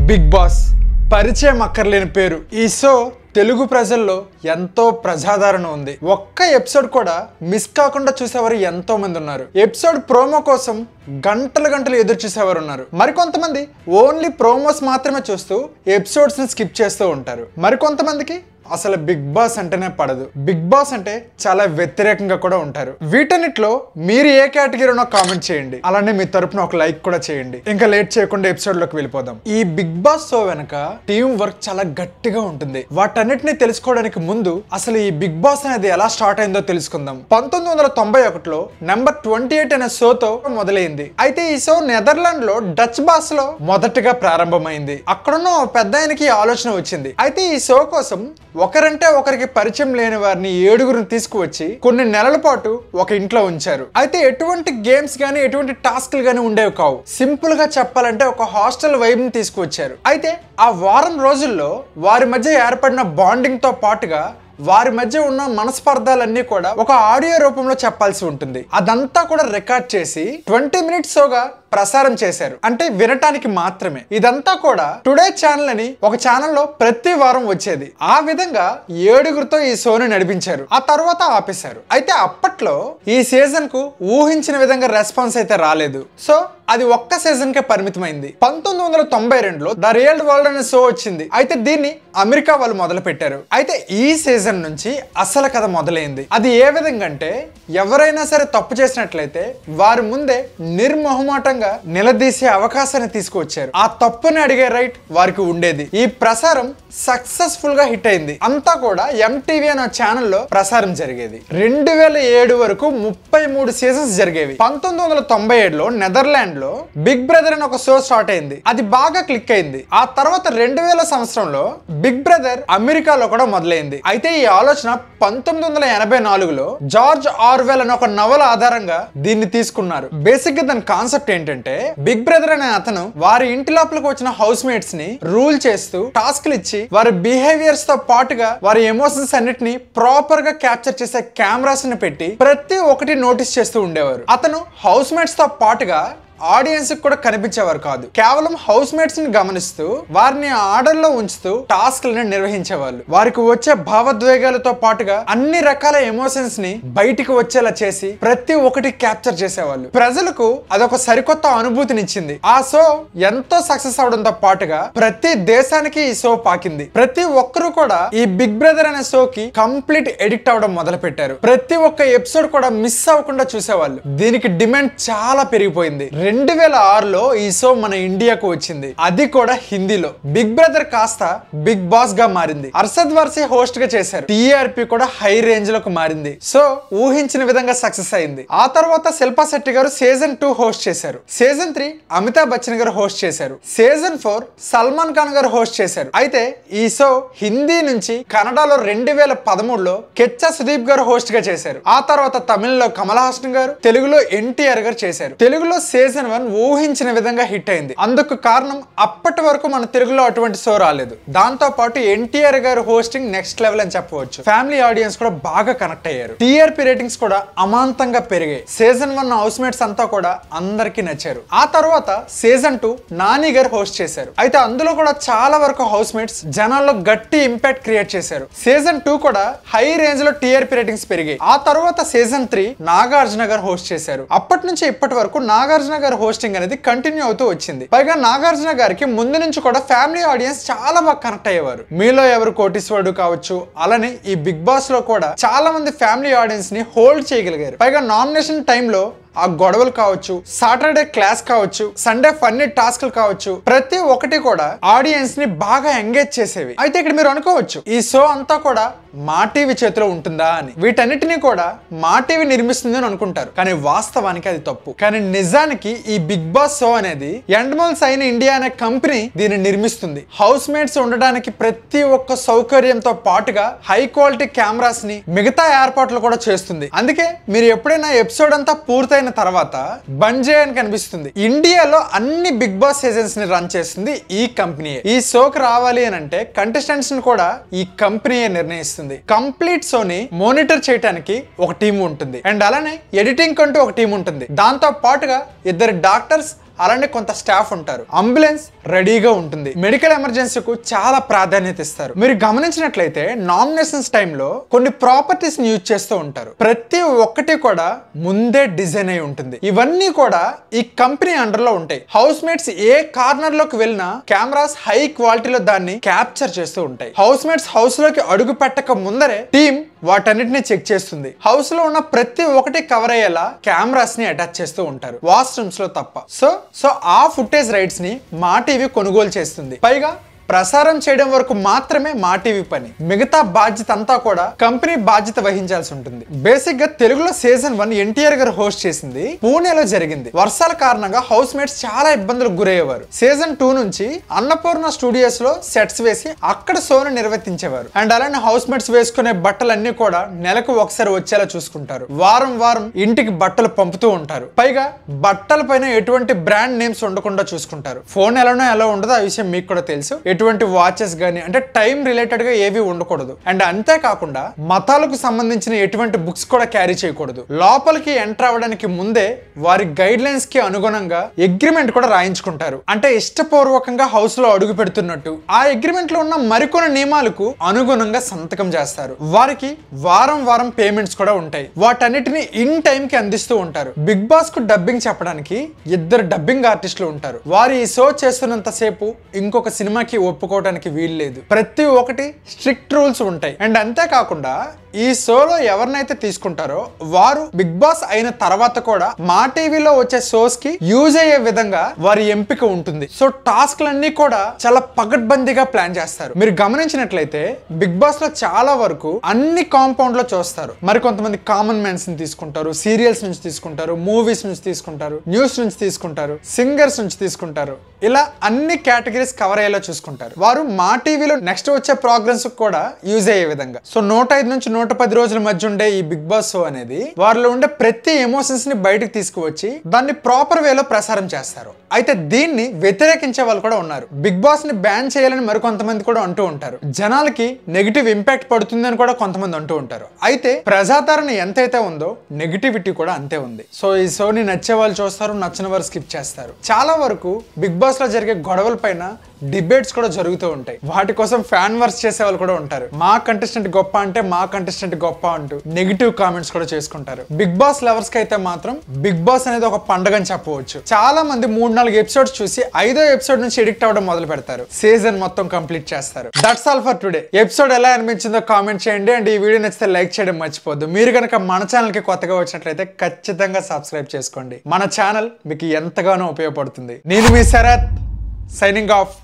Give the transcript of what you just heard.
Big boss పరిచయం అక్కర్లేని పేరు. ఈ షో తెలుగు ప్రజల్లో ఎంతో ప్రజాదరణ ఉంది. ఒక్క ఎపిసోడ్ కూడా మిస్ కాకుండా చూసేవారు ఎంతో మంది ఉన్నారు. ఎపిసోడ్ ప్రోమో కోసం గంటలు ఎదురు చూసేవారు ఉన్నారు. మరికొంతమంది ఓన్లీ ప్రోమోస్ మాత్రమే చూస్తూ ఎపిసోడ్స్ ని స్కిప్ చేస్తూ ఉంటారు. మరికొంతమందికి అసలు బిగ్ బాస్ అంటేనే పడదు. బిగ్ బాస్ అంటే చాలా వ్యతిరేకంగా కూడా ఉంటారు. వీటన్నిటిలో మీరు ఏ కేటగిరీనో కామెంట్ చేయండి. అలానే మీ తరపున ఒక లైక్ కూడా చేయండి. ఇంకా లేట్ చేయకుండా ఎపిసోడ్ లోకి వెళ్ళిపోదాం. ఈ బిగ్ బాస్ షో వెనక టీం వర్క్ చాలా గట్టిగా ఉంటుంది. వాటన్నిటిని తెలుసుకోవడానికి ముందు అసలు ఈ బిగ్ బాస్ అనేది ఎలా స్టార్ట్ అయిందో తెలుసుకుందాం. 1991లో నెంబర్ 28 అనే షోతో మొదలైంది. అయితే ఈ షో నెదర్లాండ్ లో డచ్ భాషలో మొదటగా ప్రారంభమైంది. అక్కడున్న పెద్ద ఆయనకి ఆలోచన వచ్చింది. అయితే ఈ షో కోసం ఒకరంటే ఒకరికి పరిచయం లేని వారిని 7గురిని తీసుకువచ్చి కొన్ని నెలల పాటు ఒక ఇంట్లో ఉంచారు. అయితే ఎటువంటి గేమ్స్ గానీ ఎటువంటి టాస్క్లు గానీ ఉండేవి కావు. సింపుల్ గా చెప్పాలంటే ఒక హాస్టల్ వైబ్ ని తీసుకువచ్చారు. అయితే ఆ వారం రోజుల్లో వారి మధ్య ఏర్పడిన బాండింగ్ తో పాటుగా వారి మధ్య ఉన్న మనస్పర్ధాలన్నీ కూడా ఒక ఆడియో రూపంలో చెప్పాల్సి ఉంటుంది. అదంతా కూడా రికార్డ్ చేసి 20 మినిట్స్ షోగా ప్రసారం చేశారు. అంటే వినటానికి మాత్రమే. ఇదంతా కూడా టుడే ఛానల్ అని ఒక ఛానల్లో ప్రతి వారం వచ్చేది. ఆ విధంగా 7గురితో ఈ షోని నడిపించారు. ఆ తర్వాత ఆపేశారు. అయితే అప్పట్లో ఈ సీజన్ కు ఊహించిన విధంగా రెస్పాన్స్ అయితే రాలేదు. సో అది ఒక్క సీజన్ కే పరిమితమైంది. 1992లో ద రియల్ వరల్డ్ అనే షో వచ్చింది. అయితే దీన్ని అమెరికా వాళ్ళు మొదలు పెట్టారు. అయితే ఈ సీజన్ నుంచి అసలు కథ మొదలైంది. అది ఏ విధంగా అంటే ఎవరైనా సరే తప్పు చేసినట్లయితే వారి ముందే నిర్మోహమాటంగా నిలదీసే అవకాశాన్ని తీసుకువచ్చారు. ఆ తప్పుని అడిగే రైట్ వారికి ఉండేది. ఈ ప్రసారం సక్సెస్ఫుల్ గా హిట్ అయింది. అంతా కూడా ఎంటీవీ అనే ఛానల్లో ప్రసారం జరిగేది. 2007 వరకు 33 సీజన్స్ జరిగేవి. 1997లో నెదర్లాండ్ లో బిగ్ బ్రదర్ అని ఒక షో స్టార్ట్ అయింది. అది బాగా క్లిక్ అయింది. ఆ తర్వాత 2000 సంవత్సరంలో బిగ్ బ్రదర్ అమెరికాలో కూడా మొదలైంది. అయితే ఈ ఆలోచన 1984లో జార్జ్ ఆర్వెల్ అనే ఒక నవల ఆధారంగా దీన్ని తీసుకున్నారు. బేసిక్ గా దాని కాన్సెప్ట్ ఏంటంటే బిగ్ బ్రదర్ అనే అతను వారి ఇంటి లోపలికి వచ్చిన హౌస్ మేట్స్ ని రూల్ చేస్తూ టాస్క్లు ఇచ్చి వారి బిహేవియర్స్ తో పాటుగా వారి ఎమోషన్స్ అన్నిటిని ప్రాపర్ గా క్యాప్చర్ చేసే కెమెరాస్ ని పెట్టి ప్రతి ఒక్కటి నోటీస్ చేస్తూ ఉండేవారు. అతను హౌస్ మేట్స్ తో పాటుగా ఆడియన్స్ కూడా కనిపించేవారు కాదు. కేవలం హౌస్ మేట్స్ ని గమనిస్తూ వారిని ఆర్డర్ లో ఉంచుతూ టాస్క్లను నిర్వహించేవాళ్ళు. వారికి వచ్చే భావోద్వేగాలతో పాటుగా అన్ని రకాల ఎమోషన్స్ ని బయటికి వచ్చేలా చేసి ప్రతి ఒక్కటి క్యాప్చర్ చేసేవాళ్ళు. ప్రజలకు అదొక సరికొత్త అనుభూతినిచ్చింది. ఆ షో ఎంతో సక్సెస్ అవడంతో పాటుగా ప్రతి దేశానికి ఈ షో పాకింది. ప్రతి ఒక్కరు కూడా ఈ బిగ్ బ్రదర్ అనే షోకి కంప్లీట్ ఎడిక్ట్ అవడం మొదలు పెట్టారు. ప్రతి ఒక్క ఎపిసోడ్ కూడా మిస్ అవ్వకుండా చూసేవాళ్ళు. దీనికి డిమాండ్ చాలా పెరిగిపోయింది. 2006లో ఈ షో మన ఇండియాకు వచ్చింది. అది కూడా హిందీలో. బిగ్ బ్రదర్ కాస్త బిగ్ బాస్ గా మారింది. అర్షద్ వార్సీ హోస్ట్ గా చేశారు. టీఆర్పీ కూడా హై రేంజ్ లోకి మారింది. సో ఊహించిన విధంగా సక్సెస్ అయింది. ఆ తర్వాత శిల్పా శెట్టి గారు సీజన్ 2 హోస్ట్ చేశారు. సీజన్ 3 అమితాబ్ బచ్చన్ గారు హోస్ట్ చేశారు. సీజన్ 4 సల్మాన్ ఖాన్ గారు హోస్ట్ చేశారు. అయితే ఈ షో హిందీ నుంచి కన్నడలో 2013లో కెచ్చా సుదీప్ గారు హోస్ట్ గా చేశారు. ఆ తర్వాత తమిళ్లో కమల్ హాసన్ గారు, తెలుగులో ఎన్టీఆర్ గారు చేశారు. తెలుగులో సీజన్ 1 ఊహించిన విధంగా హిట్ అయింది. అందుకు కారణం అప్పటి వరకు మన తెలుగులో అటువంటి షో రాలేదు. దాంతో పాటు ఎన్టీఆర్ గారు హోస్టింగ్ నెక్స్ట్ లెవెల్ అని చెప్పవచ్చు. ఫ్యామిలీ ఆడియన్స్ కూడా బాగా కనెక్ట్ అయ్యారు. టీఆర్పీ రేటింగ్స్ కూడా అమాంతంగా పెరిగాయి. సీజన్ 1 హౌస్ మేట్స్ అంతా కూడా అందరికి నచ్చారు. ఆ తర్వాత సీజన్ 2 నాని గారు హోస్ట్ చేశారు. అయితే అందులో కూడా చాలా వరకు హౌస్ మేట్స్ జనాల్లో గట్టి ఇంపాక్ట్ క్రియేట్ చేశారు. సీజన్ 2 కూడా హై రేంజ్ లో టీఆర్పీ రేటింగ్స్ పెరిగాయి. ఆ తర్వాత సీజన్ 3 నాగార్జున గారు హోస్ట్ చేశారు. అప్పటి నుంచి ఇప్పటి వరకు నాగార్జున గారు హోస్టింగ్ అనేది కంటిన్యూ అవుతూ వచ్చింది. పైగా నాగార్జున గారికి ముందు నుంచి కూడా ఫ్యామిలీ ఆడియన్స్ చాలా బాగా కనెక్ట్ అయ్యేవారు. మీలో ఎవరు కోటీశ్వరుడు కావచ్చు, అలానే ఈ బిగ్ బాస్ లో కూడా చాలా మంది ఫ్యామిలీ ఆడియన్స్ ని హోల్డ్ చేయగలిగారు. పైగా నామినేషన్ టైంలో ఆ గొడవలు కావచ్చు, సాటర్డే క్లాస్ కావచ్చు, సండే ఫన్నీ టాస్క్లు కావచ్చు, ప్రతి ఒక్కటి కూడా ఆడియన్స్ ని బాగా ఎంగేజ్ చేసేవి. అయితే ఇక్కడ మీరు అనుకోవచ్చు ఈ షో అంతా కూడా మా టీవీ చేతిలో ఉంటుందా అని. వీటన్నిటినీ కూడా మా టీవీ నిర్మిస్తుంది అని అనుకుంటారు. కానీ వాస్తవానికి అది తప్పు. కానీ నిజానికి ఈ బిగ్ బాస్ షో అనేది ఎండ్మోల్స్ అయిన ఇండియా అనే కంపెనీ దీన్ని నిర్మిస్తుంది. హౌస్ మేట్స్ ఉండడానికి ప్రతి ఒక్క సౌకర్యంతో పాటుగా హై క్వాలిటీ కెమెరాస్ ని మిగతా ఏర్పాట్లు కూడా చేస్తుంది. అందుకే మీరు ఎప్పుడైనా ఎపిసోడ్ అంతా పూర్తయిన తర్వాత బంజే అని కనిపిస్తుంది. ఇండియాలో అన్ని బిగ్ బాస్ సీజన్స్ ని రన్ చేస్తుంది ఈ కంపెనీ. ఈ షోకి రావాలి అని అంటే కంటెస్టెంట్స్ ని కూడా ఈ కంపెనీ నిర్ణయిస్తుంది. కంప్లీట్ షోని మానిటర్ చేయడానికి ఒక టీం ఉంటుంది. అండ్ అలానే ఎడిటింగ్ కంటూ ఒక టీం ఉంటుంది. దాంతో పాటుగా 2 డాక్టర్స్ అలానే కొంత స్టాఫ్ ఉంటారు. అంబులెన్స్ రెడీగా ఉంటుంది. మెడికల్ ఎమర్జెన్సీకు చాలా ప్రాధాన్యత ఇస్తారు. మీరు గమనించినట్లయితే నామినేషన్స్ టైంలో కొన్ని ప్రాపర్టీస్ యూజ్ చేస్తూ ఉంటారు. ప్రతి ఒక్కటి కూడా ముందే డిజైన్ అయి ఉంటుంది. ఇవన్నీ కూడా ఈ కంపెనీ అండర్ లో ఉంటాయి. హౌస్ మేట్స్ ఏ కార్నర్ లోకి వెళ్ళినా కెమెరాస్ హై క్వాలిటీలో దాన్ని క్యాప్చర్ చేస్తూ ఉంటాయి. హౌస్ మేట్స్ హౌస్ లోకి అడుగు పెట్టక ముందరే టీమ్ వాటన్నిటిని చెక్ చేస్తుంది. హౌస్ లో ఉన్న ప్రతి ఒక్కటి కవర్ అయ్యేలా కెమెరాస్ ని అటాచ్ చేస్తూ ఉంటారు, వాష్రూమ్స్ లో తప్ప. సో ఆ ఫుటేజ్ రైట్స్ ని మా టీవీ కొనుగోలు చేస్తుంది. పైగా ప్రసారం చేయడం వరకు మాత్రమే మా టీవీ పని. మిగతా బాధ్యత అంతా కూడా కంపెనీ బాధ్యత వహించాల్సి ఉంటుంది. బేసిక్ గా తెలుగులో సీజన్ 1 ఎన్టీఆర్ గారు హోస్ట్ చేసింది పూణేలో జరిగింది. వర్షాల కారణంగా హౌస్ మేట్స్ చాలా ఇబ్బందులకు గురయ్యేవారు. సీజన్ 2 నుంచి అన్నపూర్ణ స్టూడియోస్ లో సెట్స్ వేసి అక్కడ షోను నిర్వర్తించేవారు. అండ్ అలానే హౌస్ మేట్స్ వేసుకునే బట్టలన్నీ కూడా నెలకు ఒకసారి వచ్చేలా చూసుకుంటారు. వారం వారం ఇంటికి బట్టలు పంపుతూ ఉంటారు. పైగా బట్టల పైన ఎటువంటి బ్రాండ్ నేమ్స్ ఉండకుండా చూసుకుంటారు. ఫోన్ ఎలానో ఎలా ఉండదో ఆ విషయం మీకు కూడా తెలుసు. ఎటువంటి వాచెస్ గానీ అంటే టైం రిలేటెడ్ గా ఏవి ఉండకూడదు. అండ్ అంతేకాకుండా మతాలకు సంబంధించిన ఎటువంటి బుక్స్ కూడా క్యారీ చేయకూడదు. లోపలికి ఎంటర్ అవ్వడానికి ముందే వారి గైడ్ లైన్స్ కి అనుగుణంగా అగ్రిమెంట్ కూడా రాయించుకుంటారు. అంటే ఇష్టపూర్వకంగా హౌస్ లో అడుగు పెడుతున్నట్టు. ఆ అగ్రిమెంట్ లో ఉన్న మరికొన్ని నియమాలకు అనుగుణంగా సంతకం చేస్తారు. వారికి వారం వారం పేమెంట్స్ కూడా ఉంటాయి. వాటన్నిటిని ఇన్ టైం కి అందిస్తూ ఉంటారు. బిగ్ బాస్ కు డబ్బింగ్ చెప్పడానికి 2 డబ్బింగ్ ఆర్టిస్టులు ఉంటారు. వారు ఈ షో చేస్తున్నంత సేపు ఇంకొక సినిమాకి ఒప్పుకోవడానికి వీలు లేదు. ప్రతి ఒక్కటి స్ట్రిక్ట్ రూల్స్ ఉంటాయి. అండ్ అంతేకాకుండా ఈ షోలో ఎవరినైతే తీసుకుంటారో వారు బిగ్ బాస్ అయిన తర్వాత కూడా మా టీవీలో వచ్చే షోస్ కి యూజ్ అయ్యే విధంగా వారి ఎంపిక ఉంటుంది. సో టాస్క్లన్నీ కూడా చాలా పకడ్బందీగా ప్లాన్ చేస్తారు. మీరు గమనించినట్లయితే బిగ్ బాస్ లో చాలా వరకు అన్ని కాంపౌండ్ లో చూస్తారు. మరి కొంతమంది కామన్ మ్యాన్స్ ని తీసుకుంటారు, సీరియల్స్ నుంచి తీసుకుంటారు, మూవీస్ నుంచి తీసుకుంటారు, న్యూస్ నుంచి తీసుకుంటారు, సింగర్స్ నుంచి తీసుకుంటారు. ఇలా అన్ని కేటగిరీస్ కవర్ అయ్యేలా చూసుకుంటారు. వారు మా టీవీలో నెక్స్ట్ వచ్చే ప్రోగ్రామ్స్ కూడా యూజ్ అయ్యే విధంగా. సో 105 నుంచి 110 రోజుల మధ్య ఉండే ఈ బిగ్ బాస్ షో అనేది వారిలో ఉండే ప్రతి ఎమోషన్స్ ని బయటకు తీసుకువచ్చి దాన్ని ప్రాపర్ వేలో ప్రసారం చేస్తారు. అయితే దీన్ని వ్యతిరేకించే వాళ్ళు కూడా ఉన్నారు. బిగ్ బాస్ ని బ్యాన్ చేయాలని మరికొంతమంది కూడా అంటూ ఉంటారు. జనాలకి నెగిటివ్ ఇంపాక్ట్ పడుతుందని కూడా కొంతమంది అంటూ ఉంటారు. అయితే ప్రజాదరణ ఎంతైతే ఉందో నెగిటివిటీ కూడా అంతే ఉంది. సో ఈ షోని నచ్చే వాళ్ళు చూస్తారు, నచ్చని వారు స్కిప్ చేస్తారు. చాలా వరకు బిగ్ బాస్ లో జరిగే గొడవల పైన డిబేట్స్ కూడా జరుగుతూ ఉంటాయి. వాటి కోసం ఫ్యాన్ వర్స్ చేసే వాళ్ళు కూడా ఉంటారు. మా కంటెస్టెంట్ గొప్ప అంటే మా కంటెస్టెంట్ గొప్ప అంటూ నెగిటివ్ కామెంట్స్ కూడా చేసుకుంటారు. బిగ్ బాస్ లవర్స్ కి అయితే మాత్రం బిగ్ బాస్ అనేది ఒక పండుగ అని చెప్పవచ్చు. చాలా మంది 3-4 ఎపిసోడ్స్ చూసి 5వ ఎపిసోడ్ నుంచి ఎడిక్ట్ అవ్వడం మొదలు పెడతారు. సీజన్ మొత్తం కంప్లీట్ చేస్తారు. That's all for today. Episode ఎలా అనిపించిందో కామెంట్ చేయండి. అండ్ ఈ వీడియో నచ్చితే లైక్ చేయడం మర్చిపోద్దు. మీరు కనుక మన ఛానల్ కి కొత్తగా వచ్చినట్లయితే ఖచ్చితంగా సబ్స్క్రైబ్ చేసుకోండి. మన ఛానల్ మీకు ఎంతగానో ఉపయోగపడుతుంది. నేను మీ శరత్, సైనింగ్ ఆఫ్.